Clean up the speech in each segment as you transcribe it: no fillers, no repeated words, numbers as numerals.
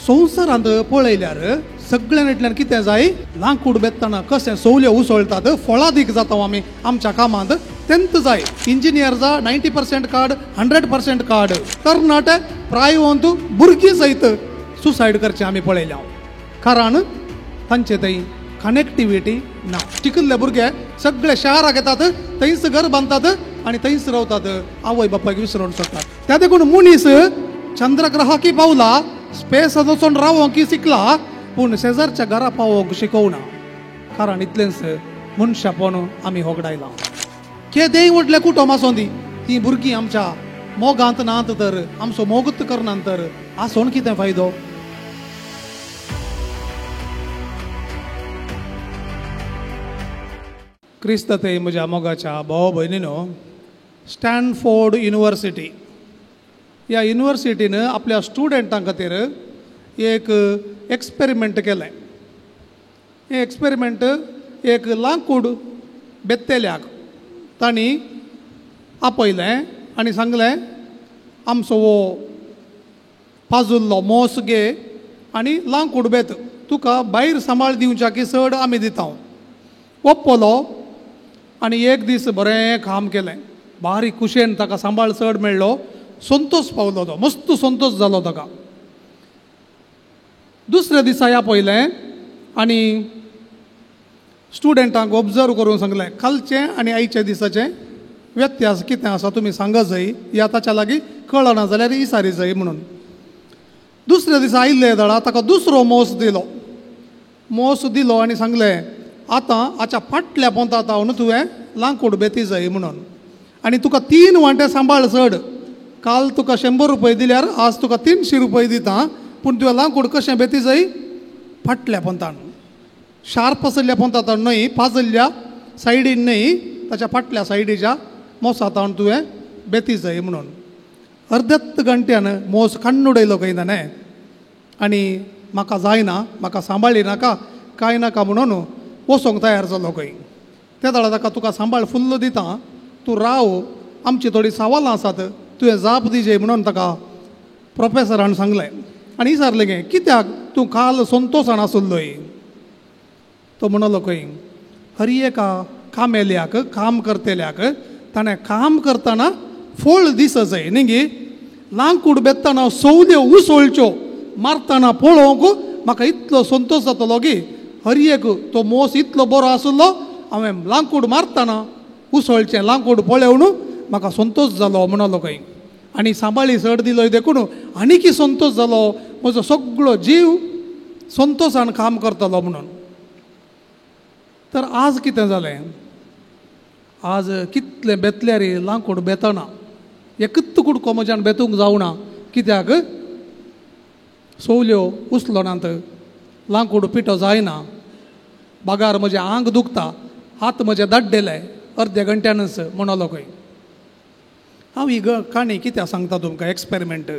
संवसारांत पळयल्यार सगळ्यांतल्यान कितें जाय, लांकूड बेत्तना कशें सवल्यो उसळटात, फळां दीक जाता आमी आमच्या कामांत तेंत जाय. इंजिनियर जा 90% कार्ड, 100% कार्ड, तरणाटे प्रायवंतू भुरगीं सयत सुसायड करचे आमी पळयल्या. कारण तांचे थंय कनेक्टिविटी ना. चिकिल्ले भुरगे सगळे शहराक येतात, थंयच घर बांदतात आनी थंयच रावतात, आवय बापायक विसरून सोडटात. त्या देखून मनीस चंद्रग्रहाकी पावला, स्पेस वचून रावोंक शिकला, पूण शेजारच्या घरा पावोंक शिकोवना. कारण इतलेंच मनशापण आमी होगडायला. केदेंय व्हडलें कुटुंब आसूं दी, ती भुरगीं आमच्या मोगांत नात तर, आमचो मोगत करनात तर आसोन कितें फायदो. क्रिस्तते म्हज्या मोगाच्या भाव भयणीनो, स्टॅनफोर्ड युनिवर्सिटी ह्या युनिवर्सिटीन आपल्या स्टुडंटां खातीर एक एक्सपेरिमेंट केलें. हें एक्सपेरिमेंट एक लांकूड बेत्तेल्याक तांणी आपयलें आनी सांगलें, आमचो वो पाजुल्लो मोस घे आनी लांकूड बेत, तुका भायर सांबाळ दिवच्याकी चड आमी दिता. ओप्पलो आनी एक दीस बरें काम केलें. बारीक कुशेन ताका सांबाळ चड मेळ्ळो, संतोश पावलो तो, मस्त संतोश जालो ताका. दुसऱ्या दिसा या पयलें आनी स्टुडंटांक ऑब्जर्व करून सांगलें, कालचें आनी आयच्या दिसाचें व्यत्यास कितें आसा तुमी सांगत जाय, या ताच्या लागीं कळना जाल्यार इसारी जाय म्हणून. दुसऱ्या दिसा आयिल्ले दळा ताका दुसरो मोस दिलो आनी सांगलें, आतां हाच्या फाटल्या पोंतांत हांव तुवें लांकूड बेती जाय म्हणून, आनी तुका 3 वांटे सांबाळ चड. काल तुका 100 रुपये दिल्यार आज तुका 300 रुपये दिता, पूण तुवें लांकूड कशें बेती जाय, फाटल्या पोंतान, शार्प आसल्या पोंतांत न्हय, पाजल्ल्या सायडीन न्हय, ताच्या फाटल्या सायडीच्या मोसांत तुवें बेती जाय म्हणून. अर्देच घंट्यान मोस काडून उडयलो खंय ताणें आनी म्हाका जायना, म्हाका सांबाळी नाका, कांय नाका म्हणून वचोंक तयार जालो खंय. त्या दाडा ताका तुका सांबाळ फुल्ल दिता, तूं राव, आमची थोडी सवालां आसात, तुवें जाप दिजे म्हणून ताका प्रोफेसरान सांगलें. आनी विचारलें गे, कित्याक तूं काल संतोशान आसुल्लोय. तो म्हणलो खंय, हर एका कामेल्याक, काम करतेल्याक ताणें काम करतना फळ दीस जाय न्ही गे. लांकूड बेत्तना सवल्यो उसळच्यो मारतना पळोवंक म्हाका इतलो संतोश जातलो गे. हर एक तो मोस इतलो बरो आसुल्लो, हांवें लांकूड मारतना उसळचें लांकूड पळोवन म्हाका संतोश जालो म्हणलो खंय. आनी सांबाळी चड दिलोय देखून आनीक संतोश जालो, म्हजो सगळो जीव संतोशान काम करतलो म्हणून. तर आज कितें जालें, आज कितलें बेतल्यार लांकूड बेतना एकच कुडको म्हज्यान बेतूंक जावना. कित्याक सवल्यो उचलोनात, लांकूड पिठो जायना, बागार म्हजें आंग दुखता, हात म्हजे दाड्डेले अर्द्या घंट्यानच म्हणलो खंय. हांव ही काणी कित्याक सांगता तुमकां, एक्सपेरिमेंट.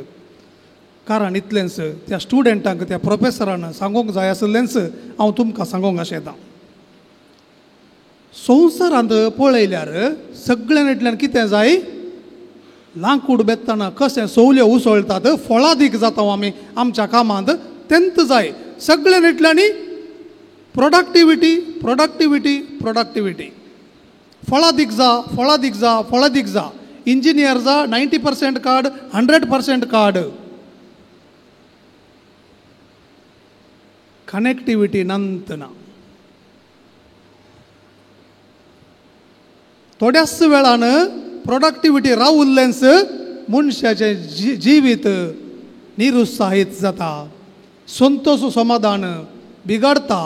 कारण इतलेंच त्या स्टुडंटांक त्या प्रोफेसरान सांगूंक जाय आसलेंच हांव तुमकां सांगूंक अशें येता. संवसारांत पळयल्यार सगळ्यांतल्यान कितें जाय, लांकूड बेत्तना कशें सवल्यो उसळटात, फळां दीक जाता आमी आमच्या कामांत तेंत जाय. सगळ्यांतल्यानी प्रोडक्टिविटी प्रोडक्टिविटी प्रोडक्टिविटी. फळां दीक जा, फळां दीक जा, फळां दीक जा. इंजिनियर जा 90% कार्ड, 100% कार्ड. कनेक्टिविटी नंत ना. थोड्याच वेळान प्रोडक्टिविटी रावुल्लेंच मनशाचें जिवीत निरुत्साहीत जाता, संतोश समाधान बिगडता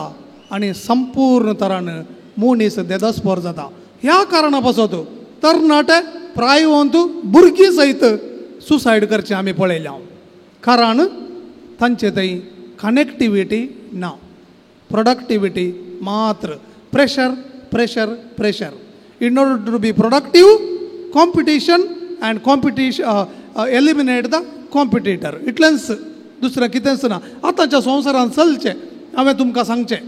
आनी संपूर्ण तरान मनीस देदस्पर जाता. ह्या कारणा पासत तरणाटे प्रायवंतू भुरगीं सयत सुसायड करचें आमी पळयल्या. कारण तांचे थंय कनेक्टिविटी ना, प्रोडक्टिविटी मात्र. Pressure pressure pressure. In order to be productive, competition and eliminate the competitor. इतलेंच, दुसरें कितेंच ना. आतांच्या संवसारांत चलचें हांवें तुमकां सांगचें.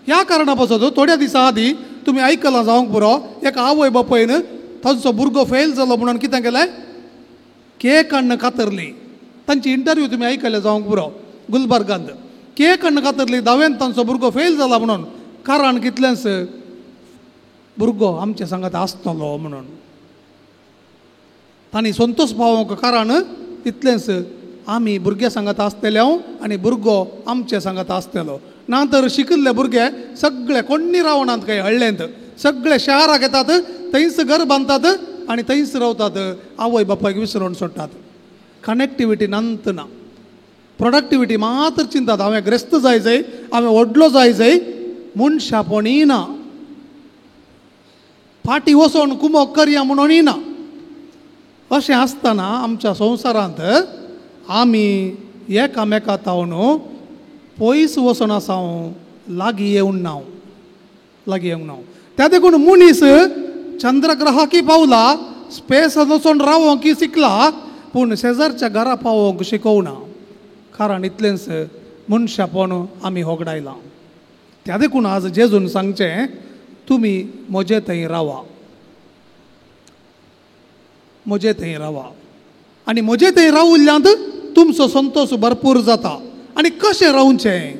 ह्या कारणा पासत थोड्या दिसा आदीं तुमी आयकलां जावंक पुरो, एका आवय बापायन तांचो भुरगो फेल जालो म्हणून कितें केलें, केक हाडून कातरली. तांची इंटरव्यू तुमी आयकले जावंक पुरो. गुलबर्गांत केक खातरली 10वेंत तांचो भुरगो फेल जाला म्हणून. कारण कितलेंच भुरगो आमचे सांगात आसतलो म्हणून. तांणी संतोश पावोवंक कारण इतलेंच आमी भुरगे सांगात आसतले आनी भुरगो आमचे सांगात आसतलो. ना तर शिकिल्ले भुरगे सगळे कोणी रावणात काही हळ्ळेंत सगळे शहराक येतात थंयच घर बांदतात आनी थंयच रावतात. आवय बापायक विसरून सोडटात. कनेक्टिविटी नांत ना. प्रोडक्टिविटी मात्र चिंतात. हांवें ग्रेस्त जायचंय हांवें व्हडलो जायचंय मनशापणी ना. फाटी वचोन कुमोक करया म्हणूनय ना. अशें आसतना आमच्या संवसारांत आमी एकामेका तावन पयस वचोन आसां लागीं येवंक ना. लागीं येवंक ना. त्या देखून मनीस चंद्रग्रहाकी पावला स्पेसांत वचोन रावोंक शिकला पूण शेजारच्या घरा पावोंक शिकोवना. कारण इतलेंच मनशापण आमी होगडायलां. त्या देखून आज जेजून सांगचें तुमी म्हजे थंय रावा. म्हजे थंय रावा आनी म्हजे थंय रावल्ल्यांत तुमचो संतोश भरपूर जाता. आनी कशें रावचें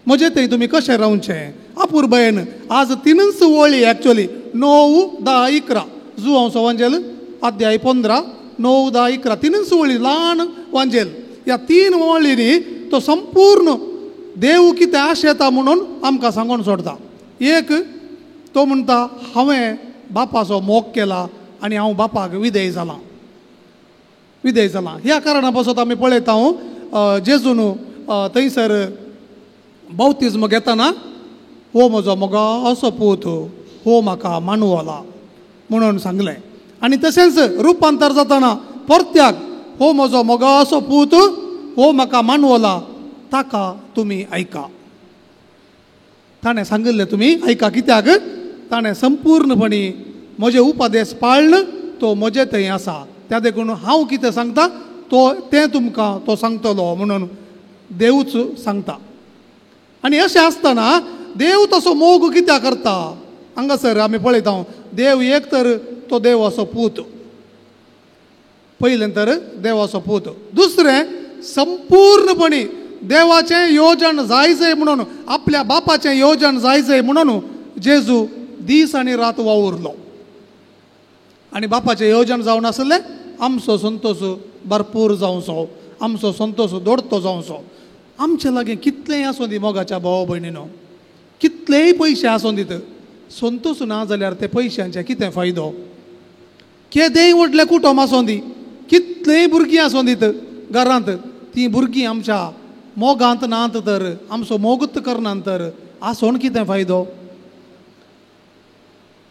म्हजे थंय तुमी कशें रावचें. अपुर्बायेन आज 3च वळी एक्चुअली 9, 10, 11 जुआंवचो वांजेल अध्याय 15 9, 10, 11 3च वळी ल्हान वांजेल. ह्या 3 वळींनी तो संपूर्ण देव कितें आशेता म्हणून आमकां सांगून सोडता. एक तो म्हणटा हांवें बापाचो मोग केला आनी हांव बापाक विधेय जालां. विधेय जालां. ह्या कारणा पासत आमी पळयता जेजून थंयसर बावतिज्म घेतना हो म्हजो मोगासो पूत हो म्हाका मानवला म्हणून सांगलें. आनी तशेंच रुपांतर जातना परत्याक हो म्हजो मोगासो पूत हो म्हाका मानवला ताका तुमी आयका. ताणें सांगिल्लें तुमी आयका. कित्याक ताणें संपूर्णपणी म्हजे उपदेश पाळ्ळ तो म्हजे थंय आसा. त्या देखून हांव कितें सांगता तें तुमकां तो सांगतलो म्हणून देवूच सांगता. आनी अशें आसतना देव तसो मोग कित्याक करता. हांगासर आमी पळयता देव एक तर तो देवाचो पूत. पयलें तर देवाचो पूत. दुसरें संपूर्णपणी देवाचें योजन जायचें म्हणून आपल्या बापाचें योजन जायचें म्हणून जेजू दीस आनी रात वावुरलो. आनी बापाचें योजन जावन आसलें आमचो संतोश भरपूर जावचो. आमचो संतोश दोडतो जावचो. आमचे लागीं कितलेंय आसूं दी मोगाच्या भाव भयणीनो कितलेय पयशे आसूं दीत संतोश ना जाल्यार ते पयशांचे कितें फायदो. केदेंय व्हडलें कुटुंब आसूं दी कितलेय भुरगीं आसूं दीत घरांत तीं भुरगीं आमच्या मोगांत नात तर आमचो मोगूत करनात तर आसोन कितें फायदो.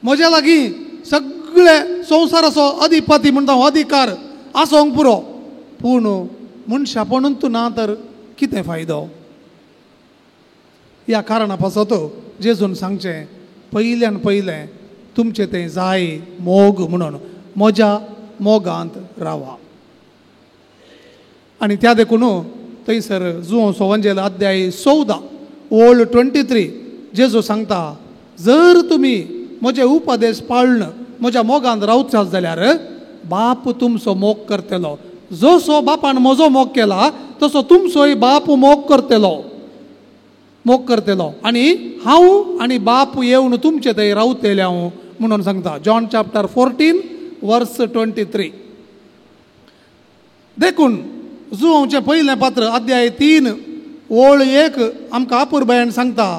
म्हज्या लागीं सगळे संवसाराचो अधिपती म्हणटा अधिकार आसोंक पुरो पूण मनशापणूच ना तर कितें फायदो. ह्या कारणा पासत जेजून सांगचें पयल्यान पयलें तुमचें तें जाय मोग म्हणून म्हज्या मोगांत रावा. आनी त्या देखून थंयसर जुआंवचो वांजेल अध्याय 14 ओळ 23 जेजू सांगता जर तुमी म्हजे उपदेश पाळन म्हज्या मोगांत रावचात जाल्यार बाप तुमचो मोग करतलो. जसो बापान म्हजो मोग केला तसो तुमचोय बाप मोग करतलो. मोग करतलो आनी हांव आनी बाप येवन तुमचे थंय रावतले हांव म्हणून सांगता. जॉन चॅप्टर 14 वर्स 23. देखून जुआंवचें पयलें पात्र अध्याय 3 ओळ 1 आमकां अपुर्बायेन सांगता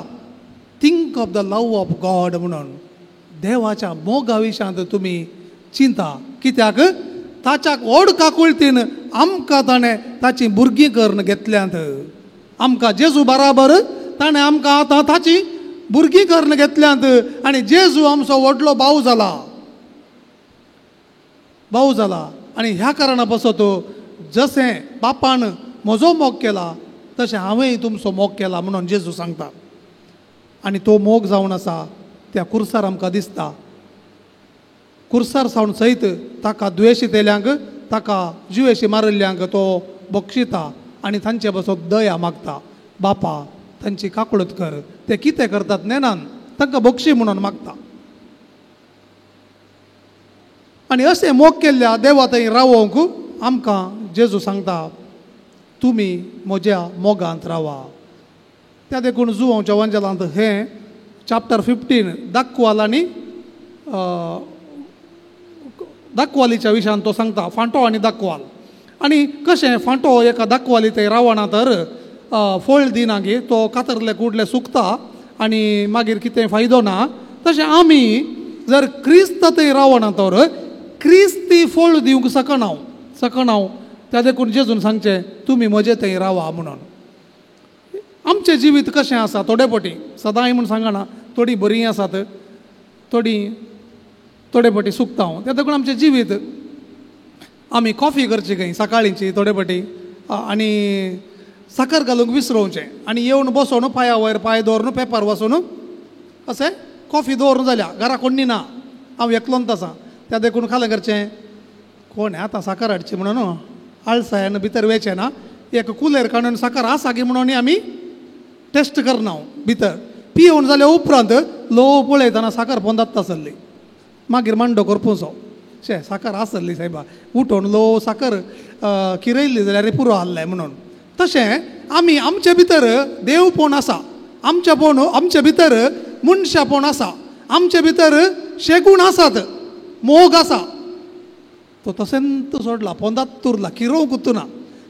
think of the love of God म्हणून देवाच्या मोगा विशयांत तुमी चिंता. कित्याक ताच्या व्हड काकुळतीन आमकां ताणें ताची भुरगीं करून घेतल्यांत. आमकां जेजू बराबर ताणें आमकां आतां ताची भुरगीं करून घेतल्यांत. आनी जेजू आमचो व्हडलो भाव जाला. भाव जाला. आनी ह्या कारणा पासत जशें बापान म्हजो मोग केला तशें हांवेंय तुमचो मोग केला म्हणून जेजू सांगता. आनी तो मोग जावन आसा त्या कुर्सार आमकां दिसता. कुर्सार सावन सयत ताका द्वेशी तेल्यांक ताका जिवेशी मारिल्ल्यांक तो बक्षिता आनी तांचे बसत दया मागता. बापा तांची काकुळत कर. ते कितें करतात नेनान तांकां बक्षी म्हणून मागता. आनी अशें मोग केल्ल्या देवा थंय रावोंक आमकां जेजू सांगता तुमी म्हज्या मोगांत रावा. त्या देखून जुवांच्या वंजलांत हें चॅप्टर 15 दाखवाल आनी दाखवालीच्या विशयान तो सांगता, फांटो आनी दाखवाल. आनी कशें फांटो एका दाखवाली थंय रावना तर फळ दिनागी तो कातरले कुडले सुकता आनी मागीर कितें फायदो ना. तशें आमी जर क्रिस्त थंय रावना तर क्रिस्ती फळ दिवंक शकना हांव. त्या देखून जेजून सांगचें तुमी म्हजे थंय रावा म्हणून. आमचें जिवीत कशें आसा थोडे फावटी सदांय म्हूण सांगना, थोडी बरीं आसात, थोडे फावटी सुकता हांव. त्या देखून आमचें जिवीत आमी कॉफी करची खंय सकाळींची थोडे फावटी आनी साखर घालूंक विसरोवचें आनी येवन बसोन पांया वयर पांय दवरून पेपर वाचून अशें कॉफी दवरून जाल्या. घरा कोणी ना, हांव एकलोंच आसा. त्या देखून खालें करचें, कोण आतां साखर हाडची म्हणून आळसायान भितर वेचें ना, एक कुलेर काडून साखर आसा गे म्हणून आमी टेस्ट करना भितर. पिवून जाल्या उपरांत लो पळयतना साखर पोंदात आसली. मागीर मांडो करपूचो, शे साखर आसली सायबा, उठोवन लो साखर किरयल्ली जाल्यार पुरो आहलें म्हणून. तशें आमी आमचे भितर देवपण आसा, आमचे भितर मनशापण आसा, आमचे भितर शेगूण आसात, मोग आसा. तो तसेंत सोडला, पोंदात उरला, किरोवंक उतुना.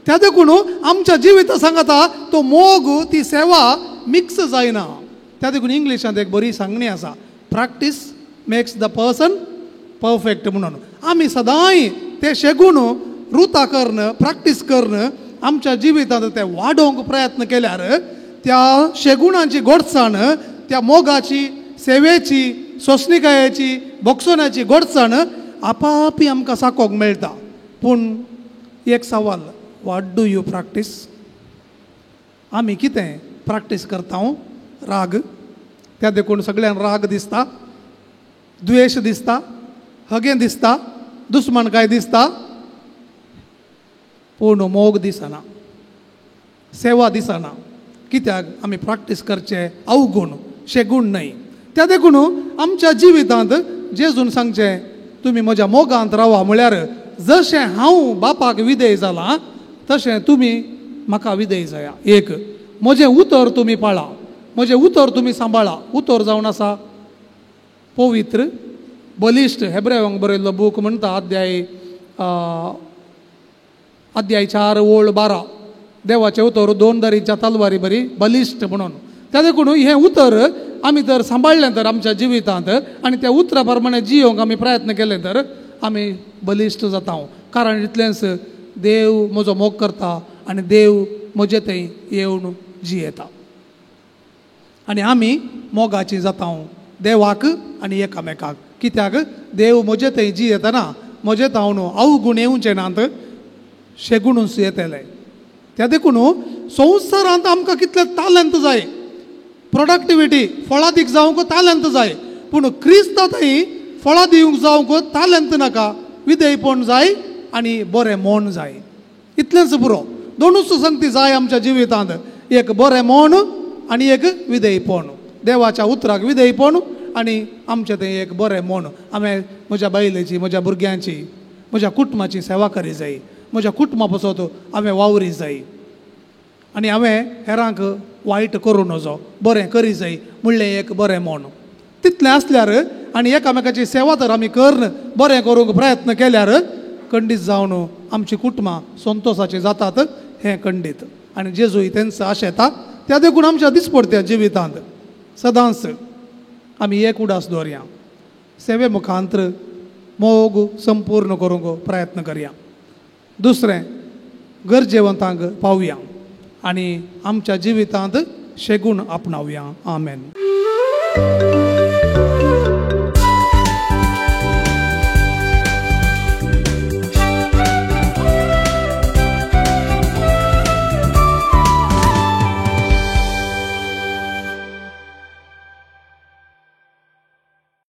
त्या देखून आमच्या जिविता सांगता तो मोग ती सेवा मिक्स जायना. त्या देखून इंग्लिशांत एक बरी सांगणी आसा, practice makes the person perfect म्हणून. आमी सदांय ते शेगूण रुता करन, प्रॅक्टीस करन आमच्या जिवितांत ते वाडोवंक प्रयत्न केल्यार त्या शेगुणाची गोडसाण, त्या मोगाची, सेवेची, सोंसणिकायेची, बोगसोनाची गोडसाण आपापी आमकां साकोंक मेळटा. पूण एक सवाल, वॉट डू यू प्रॅक्टीस? आमी कितें प्रॅक्टीस करता? राग. त्या देखून सगळ्यांक राग दिसता, द्वेश दिसता, हगें दिसता, दुस्मनकाय दिसता, पूण मोग दिसना, सेवा दिसना. कित्याक? आमी प्रॅक्टीस करचे अवगुण, शेगूण न्हय. त्या देखून आमच्या जिवितांत जेजून सांगचें तुमी म्हज्या मोगांत रावा म्हळ्यार जशें हांव बापाक विधेय जाला तशें तुमी म्हाका विधेय जाया. एक, म्हजें उतर तुमी पाळा, म्हजें उतर तुमी सांबाळा. उतर जावन आसा पवित्र, बलिश्ट. हेब्रेवांक बरयल्लो बूक म्हणटा अध्याय 4:12 देवाचें उतर 2 दरीच्या तलवारी बरी बलिश्ट म्हणून. त्या देखून हें उतर आमी जर सांबाळलें तर आमच्या जिवितांत आनी त्या उतरा प्रमाणे जियोंक आमी प्रयत्न केले तर आमी बलिश्ट जाता. कारण इतलेंच देव म्हजो मोग करता आनी देव म्हजे थंय येवन जियेता आनी आमी मोगाची जाता देवाक आनी एकामेकाक. कित्याक? देव म्हजे थंय जियेतना म्हजे हांव न्हू अवगुण येवचे नात, शेगुणूच येतले. त्या देखून संवसारांत आमकां कितले टॅलंट जाय, प्रोडक्टिविटी, फळां दिवंक जावंक टॅलंट जाय. पूण क्रिस्त थंय फळां दिवंक जावंक टॅलंट नाका, विधेयपण जाय आनी बरें मोन जाय. इतलेंच पुरो. दोनूच संगती जाय आमच्या जिवितांत, एक बरें मोन आनी एक विधेयपण. देवाच्या उतराक विधेयपण आनी आमचें थंय एक बरें मोन. हांवें म्हज्या बायलेची, म्हज्या भुरग्यांची, म्हज्या कुटुंबाची सेवा करी जाय, म्हज्या कुटुंबा पासत हांवें वावरी जाय आनी हांवें हेरांक वायट करूं नजो, बरें करी जाय म्हणलें एक बरें मोन. तितलें आसल्यार आनी एकामेकाची सेवा तर आमी करन बरें करूंक प्रयत्न केल्यार खंडीत जावन आमची कुटुंबां संतोशाची जातात, हें खंडीत. आनी जेजूय तेंच आशेता. त्या देखून आमच्या दिसपडत्या जिवितांत सदांच आमी एक उडास दवरया, सेवे मुखांतर मोग संपूर्ण करूंक प्रयत्न करया. दुसरें, गरजेवंतांक पावया आनी आमच्या जिवितांत शेगूण आपणावया. आमेन.